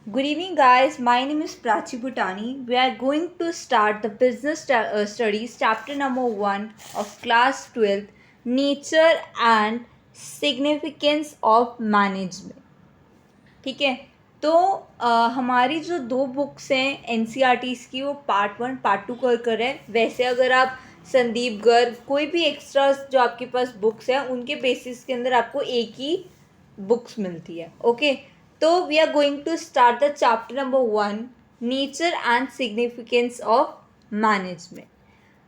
Good evening, guys. My name is Prachi Bhutani. We are going to start the business studies chapter number 1 of class 12, Nature and Significance of Management. ठीक है, तो हमारी जो दो books हैं NCERTs की, वो पार्ट 1 पार्ट 2 कर है। वैसे अगर आप संदीप गर्ग कोई भी एक्स्ट्रा जो आपके पास बुक्स हैं उनके बेसिस के अंदर आपको एक ही बुक्स मिलती है। ओके, तो we are going to start the chapter number 1, nature and significance of management.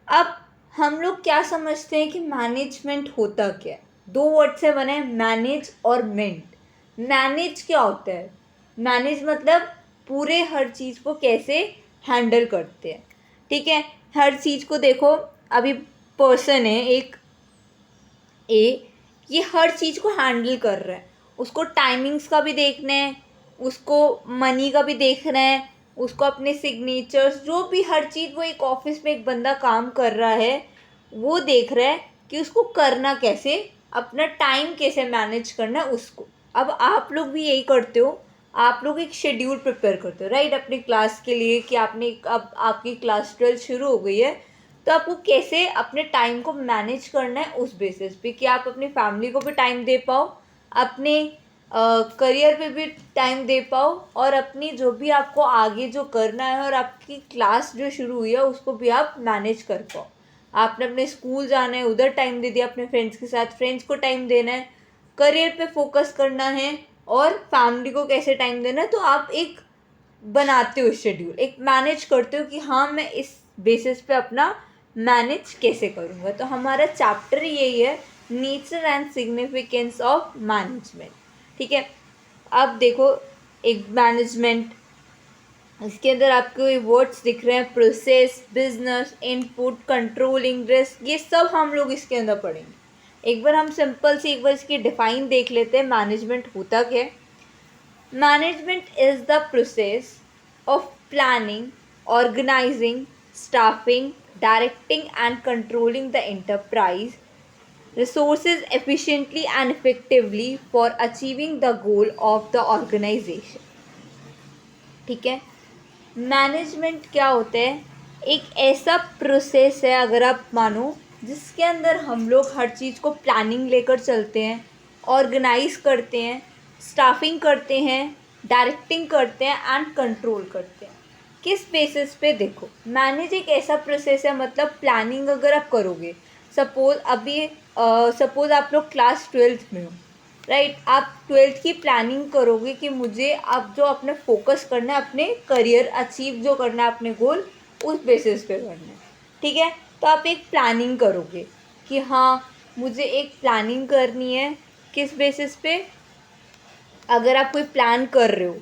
अब हम लोग क्या समझते हैं कि मैनेजमेंट होता क्या है? दो वर्ड से बने, मैनेज और मेंट। मैनेज क्या होता है? मैनेज मतलब पूरे हर चीज़ को कैसे हैंडल करते हैं। ठीक है, हर चीज़ को देखो, अभी पर्सन है एक ए, ये हर चीज़ को हैंडल कर रहा है। उसको टाइमिंग्स का भी देखना है, उसको मनी का भी देखना है, उसको अपने सिग्नेचर्स, जो भी हर चीज़, वो एक ऑफिस में एक बंदा काम कर रहा है, वो देख रहा है कि उसको करना कैसे, अपना टाइम कैसे मैनेज करना है उसको। अब आप लोग भी यही करते हो, आप लोग एक शेड्यूल प्रिपेयर करते हो, राइट, अपनी क्लास के लिए कि आपने अब आपकी क्लास 12 शुरू हो गई है, तो आपको कैसे अपने टाइम को मैनेज करना है उस बेसिस पे कि आप अपनी फैमिली को भी टाइम दे पाओ, अपने करियर पे भी टाइम दे पाओ, और अपनी जो भी आपको आगे जो करना है और आपकी क्लास जो शुरू हुई है उसको भी आप मैनेज कर पाओ। आपने अपने स्कूल जाना है, उधर टाइम दे दिया, अपने फ्रेंड्स के साथ फ्रेंड्स को टाइम देना है, करियर पे फोकस करना है, और फैमिली को कैसे टाइम देना है। तो आप एक बनाते हो शेड्यूल, एक मैनेज करते हो कि हाँ मैं इस बेसिस पे अपना मैनेज कैसे करूँगा। तो हमारा चैप्टर यही है, nature and significance of management. ठीक है, अब देखो, एक मैनेजमेंट, इसके अंदर आपको ये वर्ड्स दिख रहे हैं, process, business, input, controlling, risk, ये सब हम लोग इसके अंदर पढ़ेंगे। एक बार हम सिंपल से एक बार इसकी डिफाइन देख लेते हैं, मैनेजमेंट होता क्या है। Management is the process of planning, organizing, staffing, directing and controlling the enterprise resources efficiently and effectively for achieving the goal of the organization. ठीक है, मैनेजमेंट क्या होता है? एक ऐसा प्रोसेस है, अगर आप मानो, जिसके अंदर हम लोग हर चीज़ को प्लानिंग लेकर चलते हैं, ऑर्गेनाइज करते हैं, स्टाफिंग करते हैं, डायरेक्टिंग करते हैं एंड कंट्रोल करते हैं। किस बेसिस पे? देखो, मैनेज एक ऐसा प्रोसेस है, मतलब प्लानिंग अगर आप करोगे, सपोज आप लोग क्लास 12th में हो, राइट, आप 12th की प्लानिंग करोगे कि मुझे अब जो अपने फोकस करना है, अपने करियर अचीव जो करना है, अपने गोल, उस बेसिस पे करना है। ठीक है, तो आप एक प्लानिंग करोगे कि हाँ मुझे एक प्लानिंग करनी है। किस बेसिस पे? अगर आप कोई प्लान कर रहे हो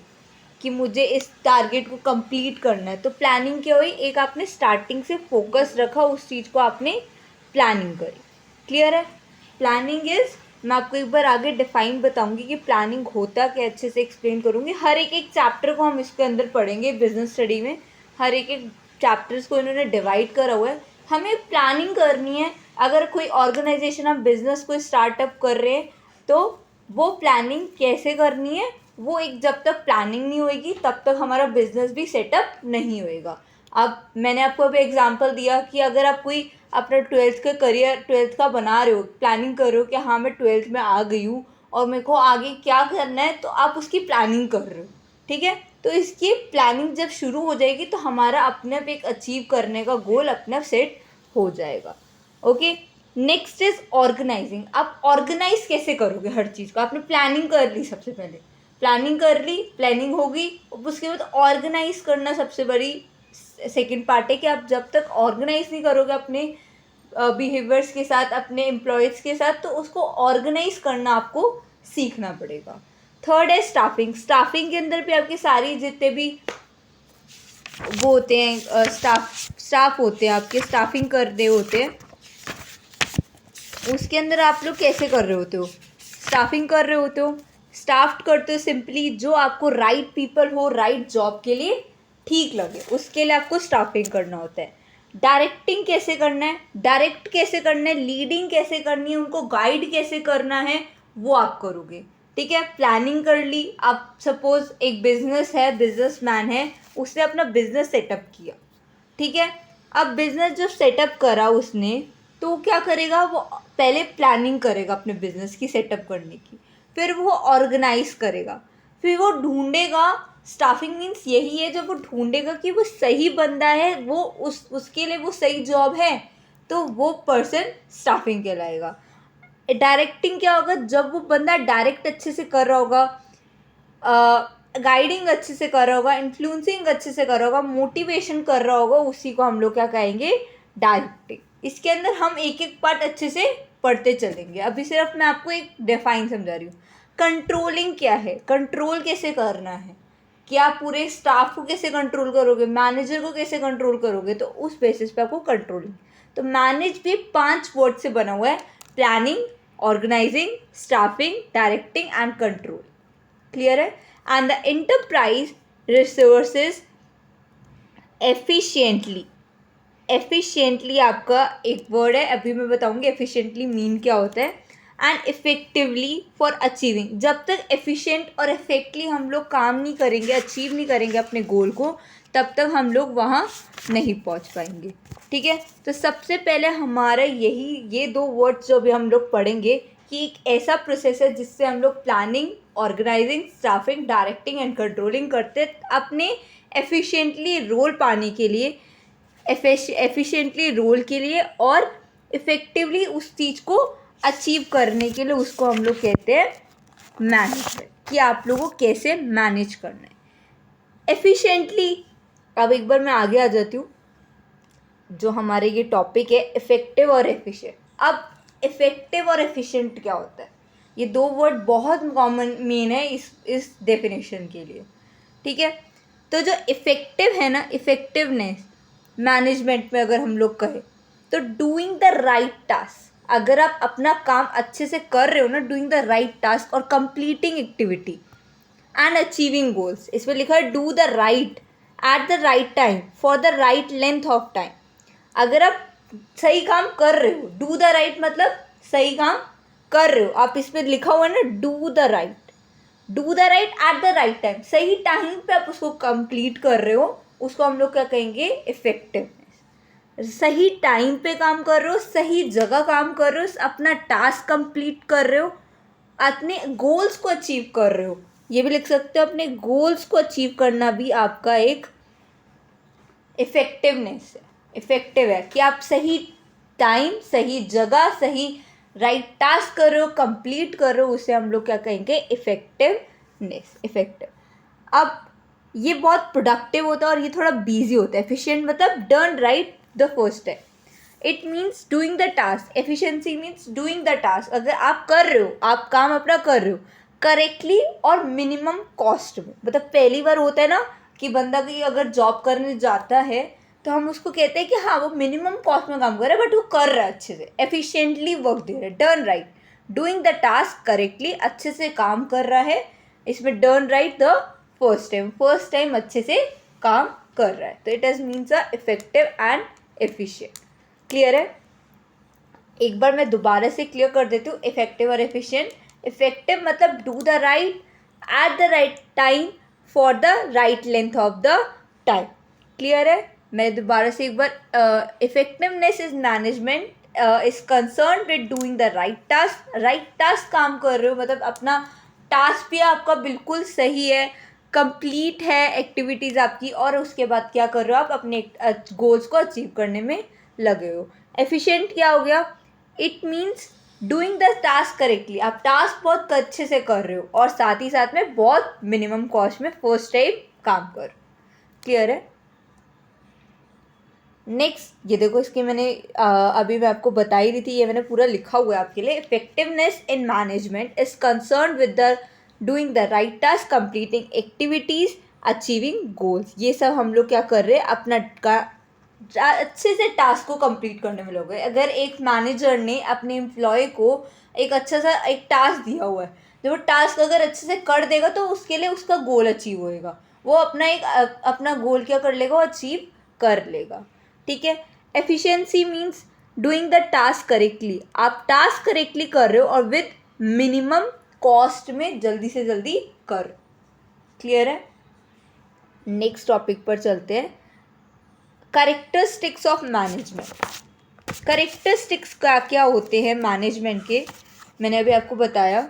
कि मुझे इस टारगेट को कंप्लीट करना है, तो प्लानिंग क्या हुई? एक आपने स्टार्टिंग से फोकस रखा, उस चीज़ को आपने प्लानिंग करी। क्लियर है? प्लानिंग इज, मैं आपको एक बार आगे डिफाइन बताऊंगी कि प्लानिंग होता क्या, अच्छे से एक्सप्लेन करूंगी। हर एक एक चैप्टर को हम इसके अंदर पढ़ेंगे बिजनेस स्टडी में, हर एक एक चैप्टर्स को इन्होंने डिवाइड करा हुआ है। हमें प्लानिंग करनी है। अगर कोई ऑर्गेनाइजेशन, हम बिजनेस को स्टार्टअप कर रहे हैं, तो वो प्लानिंग कैसे करनी है, वो एक, जब तक प्लानिंग नहीं होएगी तब तक हमारा बिजनेस भी सेटअप नहीं होएगा। अब मैंने आपको अभी एग्जांपल दिया कि अगर आप कोई अपना 12th का करियर, 12th का बना रहे हो, प्लानिंग कर रहे हो कि हाँ मैं 12th में आ गई हूँ और मेरे को आगे क्या करना है, तो आप उसकी प्लानिंग कर रहे हो। ठीक है, तो इसकी प्लानिंग जब शुरू हो जाएगी तो हमारा अपने आप एक अचीव करने का गोल अपने आप सेट हो जाएगा। Okay, next is organising. आप ऑर्गेनाइज कैसे करोगे हर चीज़ को? आपने प्लानिंग कर ली, सबसे पहले प्लानिंग कर ली, प्लानिंग होगी, उसके बाद ऑर्गेनाइज करना सबसे बड़ी सेकंड पार्ट है कि आप जब तक ऑर्गेनाइज नहीं करोगे अपने बिहेवियर्स के साथ, अपने एम्प्लॉयज़ के साथ, तो उसको ऑर्गेनाइज करना आपको सीखना पड़ेगा। थर्ड है स्टाफिंग। स्टाफिंग के अंदर भी आपके सारी जितने भी वो होते हैं, स्टाफ होते हैं, आपके स्टाफिंग कर रहे होते हैं, उसके अंदर आप लोग कैसे कर रहे होते हो? स्टाफिंग कर रहे होते हो, स्टाफ्ड करते हो सिंपली जो आपको राइट पीपल हो, राइट जॉब के लिए ठीक लगे, उसके लिए आपको स्टाफिंग करना होता है। डायरेक्टिंग कैसे करना है, डायरेक्ट कैसे करना है, लीडिंग कैसे करनी है, उनको गाइड कैसे करना है, वो आप करोगे। ठीक है, प्लानिंग कर ली। आप सपोज एक बिजनेस है, बिजनेसमैन है, उसने अपना बिजनेस सेटअप किया, ठीक है। अब बिजनेस जो सेटअप करा उसने, तो क्या करेगा, वो पहले प्लानिंग करेगा अपने बिजनेस की सेटअप करने की, फिर वो ऑर्गेनाइज करेगा, फिर वो ढूंढेगा। स्टाफिंग मीन्स यही है, जब वो ढूंढेगा कि वो सही बंदा है, वो उसके लिए वो सही जॉब है, तो वो पर्सन स्टाफिंग कहलाएगा। डायरेक्टिंग क्या होगा, जब वो बंदा डायरेक्ट अच्छे से कर रहा होगा, गाइडिंग अच्छे से कर रहा होगा, इन्फ्लुएंसिंग अच्छे से कर रहा होगा, मोटिवेशन कर रहा होगा, उसी को हम लोग क्या कहेंगे, डायरेक्टिंग। इसके अंदर हम एक एक पार्ट अच्छे से पढ़ते चलेंगे। अभी सिर्फ मैं आपको एक डिफाइन समझा रही हूँ। कंट्रोलिंग क्या है, कंट्रोल कैसे करना है, कि आप पूरे स्टाफ को कैसे कंट्रोल करोगे, मैनेजर को कैसे कंट्रोल करोगे, तो उस बेसिस पे आपको कंट्रोलिंग। तो मैनेज भी 5 वर्ड से बना हुआ है, planning, organising, staffing, directing and control. Clear है। And the enterprise resources efficiently. Efficiently आपका एक वर्ड है, अभी मैं बताऊंगी एफिशिएंटली मीन क्या होता है। And effectively for achieving. जब तक एफिशिएंट और इफेक्टली हम लोग काम नहीं करेंगे, अचीव नहीं करेंगे अपने गोल को, तब तक हम लोग वहाँ नहीं पहुँच पाएंगे। ठीक है, तो सबसे पहले हमारा यही ये 2 वर्ड्स जो भी हम लोग पढ़ेंगे, कि एक ऐसा प्रोसेस है जिससे हम लोग planning, organising, staffing, directing and controlling करते अपने एफिशिएंटली रोल पाने के लिए, एफिशिएंटली रोल के लिए, और इफ़ेक्टिवली उस चीज़ को अचीव करने के लिए। उसको हम लोग कहते हैं मैनेजमेंट, कि आप लोगों को कैसे मैनेज करना है एफिशिएंटली। अब एक बार मैं आगे आ जाती हूँ, जो हमारे ये टॉपिक है इफ़ेक्टिव और एफिशिएंट। अब इफ़ेक्टिव और एफिशिएंट क्या होता है, ये 2 वर्ड बहुत कॉमन मीन है इस डेफिनेशन के लिए। ठीक है, तो जो इफ़ेक्टिव है ना, इफ़ेक्टिवनेस मैनेजमेंट में अगर हम लोग कहें, तो डूइंग द राइट टास्क। अगर आप अपना काम अच्छे से कर रहे हो ना, डूइंग द राइट टास्क और completing activity and achieving goals. इसमें लिखा है do the right at the right time for the right length of time. अगर आप सही काम कर रहे हो, डू द राइट मतलब सही काम कर रहे हो, आप इस पर लिखा हुआ है ना do the right, do the right at the right time, सही टाइम पे आप उसको कंप्लीट कर रहे हो, उसको हम लोग क्या कहेंगे, इफेक्टिवनेस। सही टाइम पे काम कर रहे हो, सही जगह काम कर रहे हो, अपना टास्क कंप्लीट कर रहे हो, अपने गोल्स को अचीव कर रहे हो। ये भी लिख सकते हो, अपने गोल्स को अचीव करना भी आपका एक इफेक्टिवनेस है। इफेक्टिव है कि आप सही टाइम, सही जगह, सही राइट टास्क कर रहे हो, कंप्लीट कर रहे हो, उसे हम लोग क्या कहेंगे, इफेक्टिवनेस, इफेक्टिव। अब ये बहुत प्रोडक्टिव होता है और ये थोड़ा बिजी होता है। एफिशिएंट मतलब done right the first time, it means doing the task. Efficiency means doing the task, अगर आप कर रहे हो, आप काम अपना कर रहे हो करेक्टली और मिनिमम कॉस्ट में। मतलब पहली बार होता है ना कि बंदा की अगर जॉब करने जाता है, तो हम उसको कहते हैं कि हाँ वो मिनिमम कॉस्ट में काम कर रहा है, बट वो कर रहा है अच्छे से, एफिशिएंटली वर्क दे रहा है, done right, doing the task correctly, अच्छे से काम कर रहा है। इसमें done right the first time अच्छे से काम कर रहा है, तो it is means a effective and efficient. Clear है। एक बार मैं दोबारा से क्लियर कर देती हूँ इफेक्टिव और एफिशिएंट। इफेक्टिव मतलब do the right at the right time for the right length of the time. Clear है। मैं दोबारा से एक बार, effectiveness is management is concern with doing the right task. Right task काम कर रहे हो मतलब अपना टास्क भी आपका बिल्कुल सही है, कंप्लीट है एक्टिविटीज़ आपकी, और उसके बाद क्या कर रहे हो, आप अपने गोल्स को अचीव करने में लगे हो। एफिशिएंट क्या हो गया, it means doing the task correctly, आप टास्क बहुत अच्छे से कर रहे हो और साथ ही साथ में बहुत मिनिमम कॉस्ट में फर्स्ट टाइम काम कर। क्लियर है। नेक्स्ट ये देखो, इसकी मैंने अभी मैं आपको बता ही रही थी, ये मैंने पूरा लिखा हुआ है आपके लिए। Effectiveness in management is concern with the doing the right task, completing activities, achieving goals. ये सब हम लोग क्या कर रहे हैं, अपना अच्छे से टास्क को कंप्लीट करने में लगे। अगर एक मैनेजर ने अपने एम्प्लॉय को एक अच्छा सा एक टास्क दिया हुआ है, जब वो टास्क अगर अच्छे से कर देगा तो उसके लिए उसका गोल अचीव होएगा, वो अपना गोल क्या कर लेगा, वो अचीव कर लेगा। ठीक है। Efficiency means doing the task correctly, आप टास्क करेक्टली कर रहे हो और विद मिनिमम कॉस्ट में जल्दी से जल्दी कर। क्लियर है? नेक्स्ट टॉपिक पर चलते हैं, कैरेक्टरिस्टिक्स ऑफ मैनेजमेंट। कैरेक्टरिस्टिक्स क्या क्या होते हैं मैनेजमेंट के? मैंने अभी आपको बताया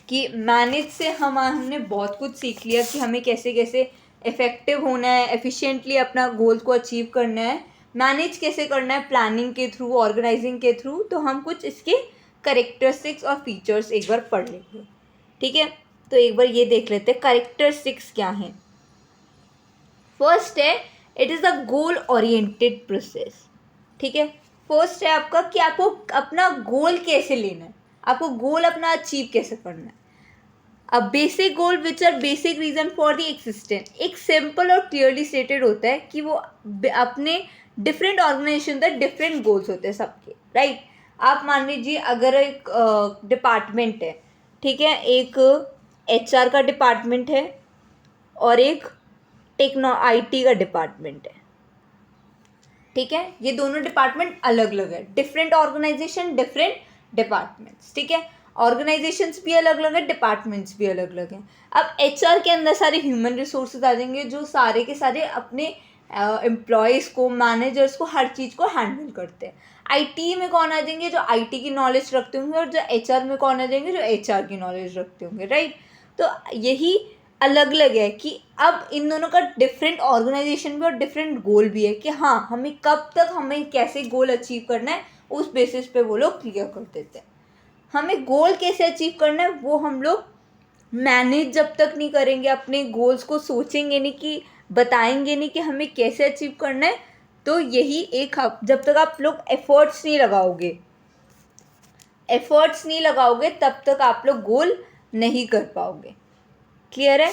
कि मैनेज से हमने बहुत कुछ सीख लिया कि हमें कैसे कैसे इफ़ेक्टिव होना है, एफिशिएंटली अपना गोल को अचीव करना है, मैनेज कैसे करना है, प्लानिंग के थ्रू, ऑर्गेनाइजिंग के थ्रू। तो हम कुछ इसके कैरेक्टरिस्टिक्स और फीचर्स एक बार पढ़ लेंगे। ठीक है, तो एक बार ये देख लेते हैं कैरेक्टरिस्टिक्स क्या हैं। फर्स्ट है, it is a goal oriented process. ठीक है, फर्स्ट है आपका कि आपको अपना गोल कैसे लेना है, आपको गोल अपना अचीव कैसे करना है। A basic goal which are basic reason for the existence. एक सिंपल और क्लियरली स्टेटेड होता है कि वो अपने डिफरेंट ऑर्गेनाइजेशन का डिफरेंट गोल्स होते हैं सबके, राइट। आप मान लीजिए अगर एक डिपार्टमेंट है, ठीक है, एक एचआर का डिपार्टमेंट है और एक आईटी का डिपार्टमेंट है। ठीक है, ये दोनों डिपार्टमेंट अलग अलग है, डिफरेंट ऑर्गेनाइजेशन, डिफरेंट डिपार्टमेंट्स। ठीक है, ऑर्गेनाइजेशंस भी अलग अलग है, डिपार्टमेंट्स भी अलग अलग हैं। अब एचआर के अंदर सारे ह्यूमन रिसोर्सेज आ जाएंगे जो सारे के सारे अपने एम्प्लॉयज़ को, मैनेजर्स को, हर चीज़ को हैंडल करते हैं। आईटी में कौन आ जाएंगे? जो आईटी की नॉलेज रखते होंगे, और जो एचआर में कौन आ जाएंगे? जो एचआर की नॉलेज रखते होंगे, राइट। तो यही अलग अलग है कि अब इन दोनों का डिफरेंट ऑर्गेनाइजेशन भी और डिफरेंट गोल भी है कि हाँ हमें कब तक, हमें कैसे गोल अचीव करना है, उस बेसिस पे वो लोग क्लियर कर देते हैं। हमें गोल कैसे अचीव करना है वो हम लोग मैनेज जब तक नहीं करेंगे, अपने गोल्स को सोचेंगे नहीं, कि बताएंगे नहीं कि हमें कैसे अचीव करना है, तो यही एक जब तक आप लोग एफर्ट्स नहीं लगाओगे तब तक आप लोग गोल नहीं कर पाओगे। क्लियर है?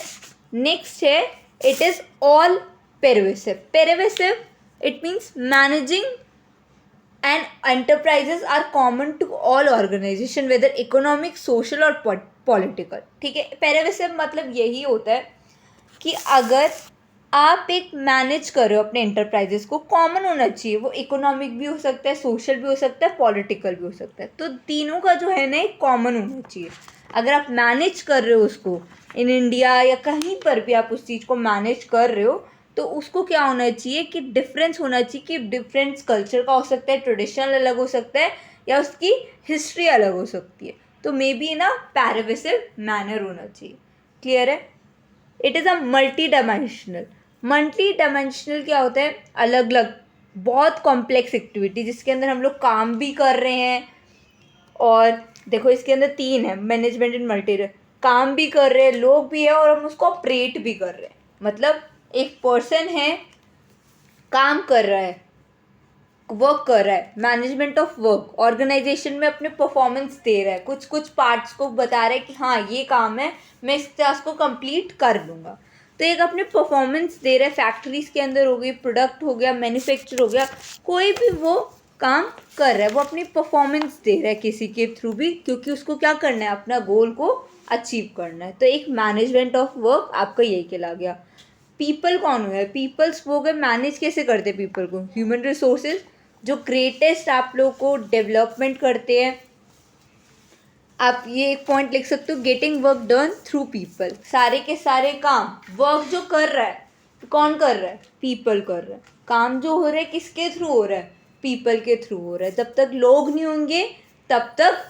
नेक्स्ट है, it is all pervasive. Pervasive it means managing and enterprises are common to all organisation whether economic, social और पॉलिटिकल। ठीक है, पेरवेसिव मतलब यही होता है कि अगर आप एक मैनेज कर रहे हो अपने एंटरप्राइजेस को, कॉमन होना चाहिए, वो इकोनॉमिक भी हो सकता है, सोशल भी हो सकता है, पॉलिटिकल भी हो सकता है, तो तीनों का जो है ना एक कॉमन होना चाहिए। अगर आप मैनेज कर रहे हो उसको इन इंडिया या कहीं पर भी आप उस चीज़ को मैनेज कर रहे हो, तो उसको क्या होना चाहिए कि डिफरेंस होना चाहिए, कि डिफरेंस कल्चर का हो सकता है, ट्रेडिशनल अलग हो सकता है, या उसकी हिस्ट्री अलग हो सकती है, तो मे बी ना पैरवेसिव मैनर होना चाहिए। क्लियर है? It is a multi dimensional क्या होता है? अलग अलग बहुत कॉम्प्लेक्स एक्टिविटी जिसके अंदर हम लोग काम भी कर रहे हैं, और देखो इसके अंदर तीन है, मैनेजमेंट इन मल्टी, काम भी कर रहे हैं, लोग भी है, और हम उसको ऑपरेट भी कर रहे हैं। मतलब एक पर्सन है, काम कर रहा है, वर्क कर रहा है, मैनेजमेंट ऑफ वर्क, ऑर्गेनाइजेशन में अपने परफॉर्मेंस दे रहा है, कुछ कुछ पार्ट्स को बता रहा है कि हाँ ये काम है, मैं इस टास्क को कंप्लीट कर लूँगा। तो एक अपने परफॉर्मेंस दे रहा है, फैक्ट्रीज के अंदर हो गई, प्रोडक्ट हो गया, मैन्युफैक्चर हो गया, कोई भी वो काम कर रहा है, वो अपनी परफॉर्मेंस दे रहा है किसी के थ्रू भी, क्योंकि उसको क्या करना है? अपना गोल को अचीव करना है। तो एक मैनेजमेंट ऑफ वर्क आपका यही कहला गया। पीपल कौन हुआ है? पीपल्स वो गए, मैनेज कैसे करते हैं पीपल को? ह्यूमन रिसोर्सेज जो ग्रेटेस्ट आप लोग को डेवलपमेंट करते हैं। आप ये एक पॉइंट लिख सकते हो, getting work done through people. सारे के सारे काम, वर्क जो कर रहा है, कौन कर रहा है? पीपल कर रहा है। काम जो हो रहा है किसके थ्रू हो रहा है? पीपल के थ्रू हो रहा है। जब तक लोग नहीं होंगे तब तक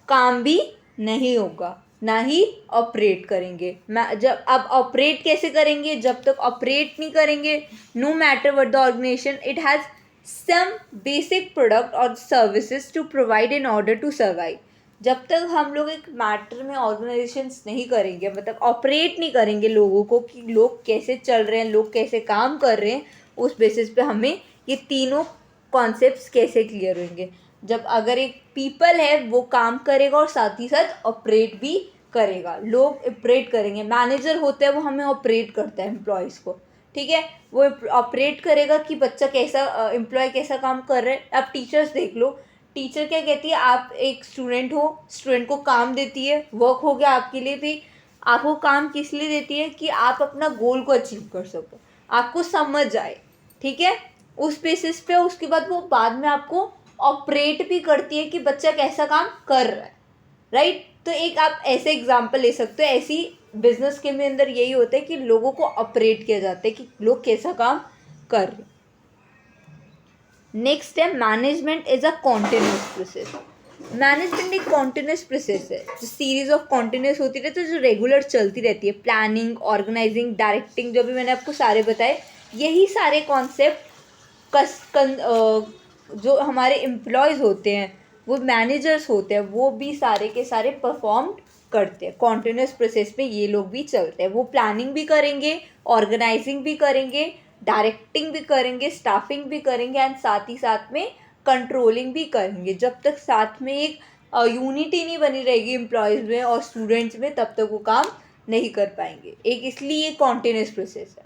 काम भी नहीं होगा, ना ही ऑपरेट करेंगे। जब अब ऑपरेट कैसे करेंगे? जब तक ऑपरेट नहीं करेंगे, no matter what the organisation, it has some basic product और services to provide in order to survive. जब तक हम लोग एक मैटर में ऑर्गेनाइजेशंस नहीं करेंगे, मतलब ऑपरेट नहीं करेंगे लोगों को, कि लोग कैसे चल रहे हैं, लोग कैसे काम कर रहे हैं, उस बेसिस पे हमें ये तीनों कॉन्सेप्ट्स कैसे क्लियर होंगे। जब अगर एक पीपल है वो काम करेगा और साथ ही साथ ऑपरेट भी करेगा, लोग ऑपरेट करेंगे। मैनेजर होता है वो हमें ऑपरेट करता है एम्प्लॉयज़ को, ठीक है, वो ऑपरेट करेगा कि बच्चा कैसा, एम्प्लॉय कैसा काम कर रहा है। अब टीचर्स देख लो, टीचर क्या कहती है? आप एक स्टूडेंट हो, स्टूडेंट को काम देती है, वर्क हो गया आपके लिए भी। आपको काम किस लिए देती है? कि आप अपना गोल को अचीव कर सको, आपको समझ आए, ठीक है, उस बेसिस पे। उसके बाद वो बाद में आपको ऑपरेट भी करती है कि बच्चा कैसा काम कर रहा है, राइट। तो एक आप ऐसे एग्जांपल ले सकते हो, ऐसी बिजनेस के में अंदर यही होता है कि लोगों को ऑपरेट किया जाता है कि लोग कैसा काम कर रहे। नेक्स्ट है management is a continuous process. Management एक कॉन्टिन्यूस प्रोसेस है, जो सीरीज ऑफ कॉन्टिन्यूस होती रहती है, जो रेगुलर चलती रहती है। प्लानिंग, ऑर्गेनाइजिंग, डायरेक्टिंग, जो भी मैंने आपको सारे बताए, यही सारे कॉन्सेप्ट जो हमारे एम्प्लॉयज़ होते हैं, वो मैनेजर्स होते हैं, वो भी सारे के सारे परफॉर्म करते हैं। कॉन्टिन्यूस प्रोसेस में ये लोग भी चलते हैं। वो प्लानिंग भी करेंगे, ऑर्गेनाइजिंग भी करेंगे, डायरेक्टिंग भी करेंगे, स्टाफिंग भी करेंगे, एंड साथ ही साथ में कंट्रोलिंग भी करेंगे। जब तक साथ में एक यूनिटी नहीं बनी रहेगी एम्प्लॉयज़ में और स्टूडेंट्स में, तब तक वो काम नहीं कर पाएंगे। एक इसलिए कॉन्टिन्यूस प्रोसेस है,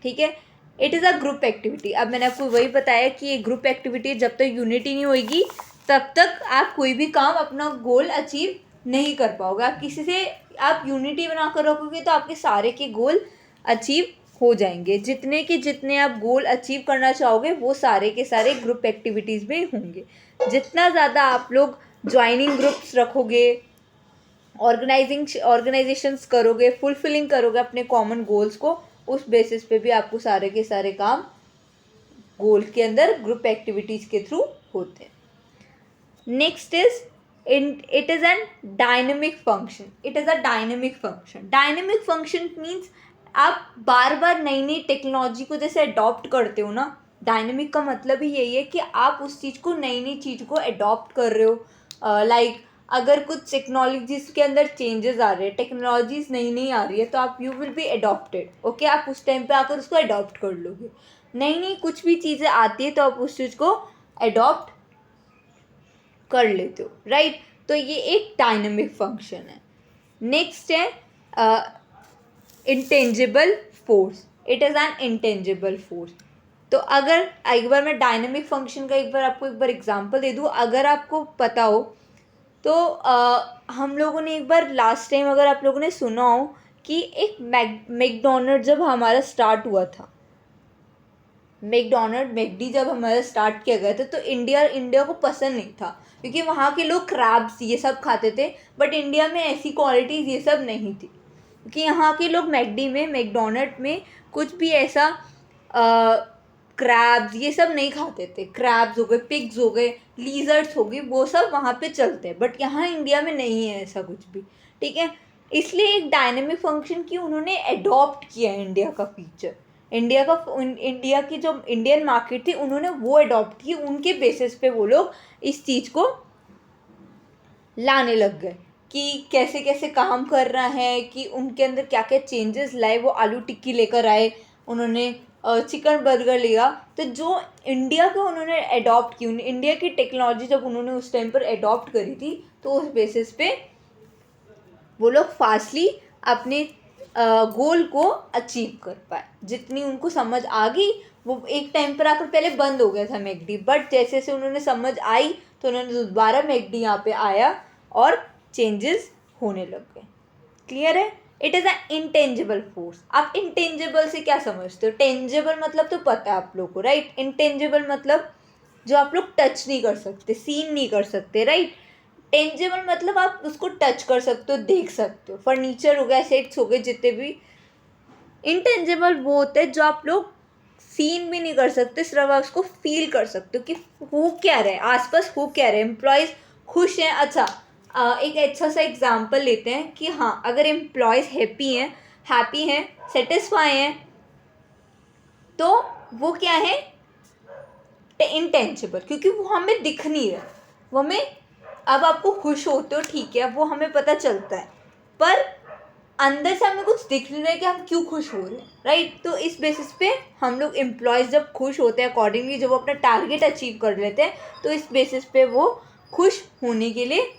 ठीक है। It is a group activity. अब मैंने आपको वही बताया कि ये ग्रुप एक्टिविटी, जब तक यूनिटी नहीं होगी तब तक आप कोई भी काम, अपना गोल अचीव नहीं कर पाओगे। आप किसी से आप यूनिटी बना कर रखोगे तो आपके सारे के गोल अचीव हो जाएंगे। जितने के जितने आप गोल अचीव करना चाहोगे वो सारे के सारे ग्रुप एक्टिविटीज़ में होंगे। जितना ज़्यादा आप लोग ज्वाइनिंग ग्रुप्स रखोगे, ऑर्गेनाइजेशंस करोगे, फुलफिलिंग करोगे अपने कॉमन गोल्स को, उस बेसिस पे भी आपको सारे के सारे काम गोल के अंदर ग्रुप एक्टिविटीज़ के थ्रू होते हैं। Next is it is an dynamic function. It is a dynamic function. Dynamic function means आप बार बार नई नई टेक्नोलॉजी को जैसे अडॉप्ट करते हो ना, डायनेमिक का मतलब ही यही है कि आप उस चीज़ को, नई नई चीज़ को अडॉप्ट कर रहे हो। लाइक अगर कुछ टेक्नोलॉजीज़ के अंदर चेंजेस आ रहे हैं, टेक्नोलॉजीज़ नई नई आ रही है, तो आप you will be adopted. Okay, आप उस टाइम पे आकर उसको अडॉप्ट कर लोगे। नई नई कुछ भी चीज़ें आती है तो आप उस चीज़ को अडॉप्ट कर लेते हो, राइट। तो ये एक डायनेमिक फंक्शन है। नेक्स्ट है intangible force. It is an intangible force. तो अगर एक बार मैं डायनेमिक फंक्शन का एक बार एग्जांपल दे दूँ, अगर आपको पता हो तो हम लोगों ने एक बार लास्ट टाइम, अगर आप लोगों ने सुना हो कि एक मैकडोनल्ड जब हमारा स्टार्ट हुआ था, मैकडी जब हमारा स्टार्ट किया गया था, तो इंडिया को पसंद नहीं था, क्योंकि वहाँ के लोग क्रैब्स ये सब खाते थे। बट इंडिया में ऐसी क्वालिटीज़ ये सब नहीं थी, क्योंकि यहाँ के लोग मैकडोनल्ड में कुछ भी ऐसा क्रैब्स ये सब नहीं खाते थे। क्रैब्स हो गए, पिग्स हो गए, लीजर्ड्स हो गई, वो सब वहाँ पे चलते हैं, बट यहाँ इंडिया में नहीं है ऐसा कुछ भी, ठीक है। इसलिए एक डायनेमिक फंक्शन की उन्होंने अडॉप्ट किया है इंडिया का फीचर। इंडिया की जो इंडियन मार्केट थी, उन्होंने वो अडॉप्ट की, उनके बेसिस पे वो लोग इस चीज़ को लाने लग गए कि कैसे कैसे काम कर रहा है, कि उनके अंदर क्या क्या चेंजेस लाए। वो आलू टिक्की लेकर आए, उन्होंने चिकन बर्गर लिया। तो जो इंडिया को उन्होंने अडॉप्ट की, इंडिया की टेक्नोलॉजी जब उन्होंने उस टाइम पर अडॉप्ट करी थी, तो उस बेसिस पे वो लोग फास्टली अपने गोल को अचीव कर पाए। जितनी उनको समझ आ गई, वो एक टाइम पर आकर पहले बंद हो गया था मैकडी, बट जैसे जैसे उन्होंने समझ आई तो उन्होंने दोबारा मैकडी यहाँ पे आया और चेंजेस होने लग गए। क्लियर है। It is a intangible force. आप इंटेंजिबल से क्या समझते हो? टेंजिबल मतलब तो पता है आप लोग को, राइट। इंटेंजिबल मतलब जो आप लोग टच नहीं कर सकते, सीन नहीं कर सकते, राइट। टेंजिबल मतलब आप उसको टच कर सकते हो, देख सकते हो। फर्नीचर हो गया, एसेट्स हो गए, जितने भी। इंटेंजिबल वो होते हैं जो आप लोग सीन भी नहीं कर सकते, सिर्फ आप उसको फील कर सकते हो कि हो क्या रहा है, आसपास हो क्या रहा है। एम्प्लॉयज़ खुश हैं, अच्छा एक अच्छा सा एग्जांपल लेते हैं कि हाँ, अगर एम्प्लॉयज़ हैप्पी हैं, सेटिस्फाई हैं, तो वो क्या है, इंटेंजिबल, क्योंकि वो हमें दिख नहीं रहा। वो हमें, अब आपको खुश होते हो, ठीक है, वो हमें पता चलता है, पर अंदर से हमें कुछ दिख नहीं रहा है कि हम क्यों खुश हो रहे हैं, राइट। तो इस बेसिस पे हम लोग एम्प्लॉयज़ जब खुश होते हैं, अकॉर्डिंगली जब वो अपना टारगेट अचीव कर लेते हैं, तो इस बेसिस पे वो खुश होने के लिए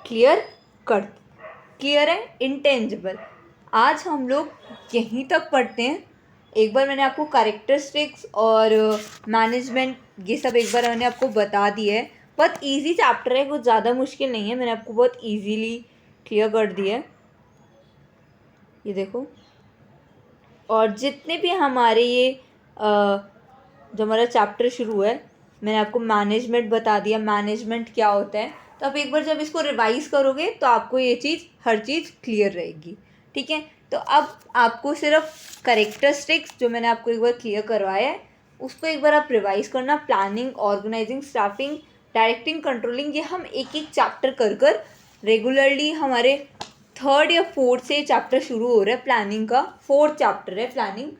क्लियर है। इंटेंजिबल। आज हम लोग यहीं तक पढ़ते हैं। एक बार मैंने आपको कैरेक्टरिस्टिक्स और मैनेजमेंट ये सब एक बार मैंने आपको बता दिया है। बहुत इजी चैप्टर है, कुछ ज़्यादा मुश्किल नहीं है, मैंने आपको बहुत इजीली क्लियर कर दिया है, ये देखो। और जितने भी हमारे ये जो हमारा चैप्टर शुरू है, मैंने आपको मैनेजमेंट बता दिया, मैनेजमेंट क्या होता है। तो तो आप एक बार जब इसको रिवाइज करोगे तो आपको ये चीज़ हर चीज़ क्लियर रहेगी, ठीक है। तो अब आपको सिर्फ करेक्टरिस्टिक्स जो मैंने आपको एक बार क्लियर करवाया है उसको एक बार आप रिवाइज करना। Planning, organising, staffing, directing, controlling, ये हम एक एक चैप्टर कर रेगुलरली, हमारे 3rd या 4th से चैप्टर शुरू हो रहा है प्लानिंग का, 4th चैप्टर है प्लानिंग,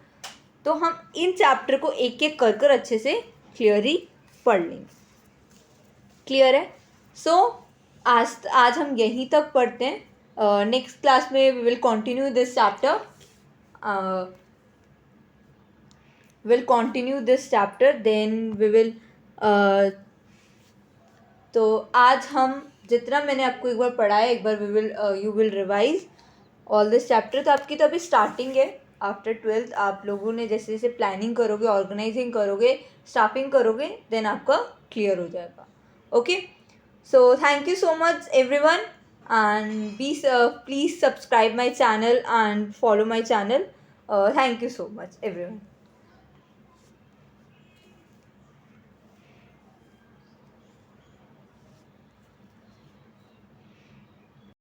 तो हम इन चैप्टर को एक एक कर अच्छे से क्लियरली पढ़ लेंगे। क्लियर है? सो आज हम यहीं तक पढ़ते हैं। नेक्स्ट क्लास में we will continue this chapter, then we will, तो आज हम जितना मैंने आपको एक बार पढ़ा है, एक बार we will you will revise all this chapter. तो आपकी तो अभी स्टार्टिंग है, आफ्टर 12th आप लोगों ने जैसे जैसे प्लानिंग करोगे, ऑर्गेनाइजिंग करोगे, स्टाफिंग करोगे, देन आपका क्लियर हो जाएगा। Okay, so thank you so much everyone, and please subscribe my channel and follow my channel. Thank you so much everyone.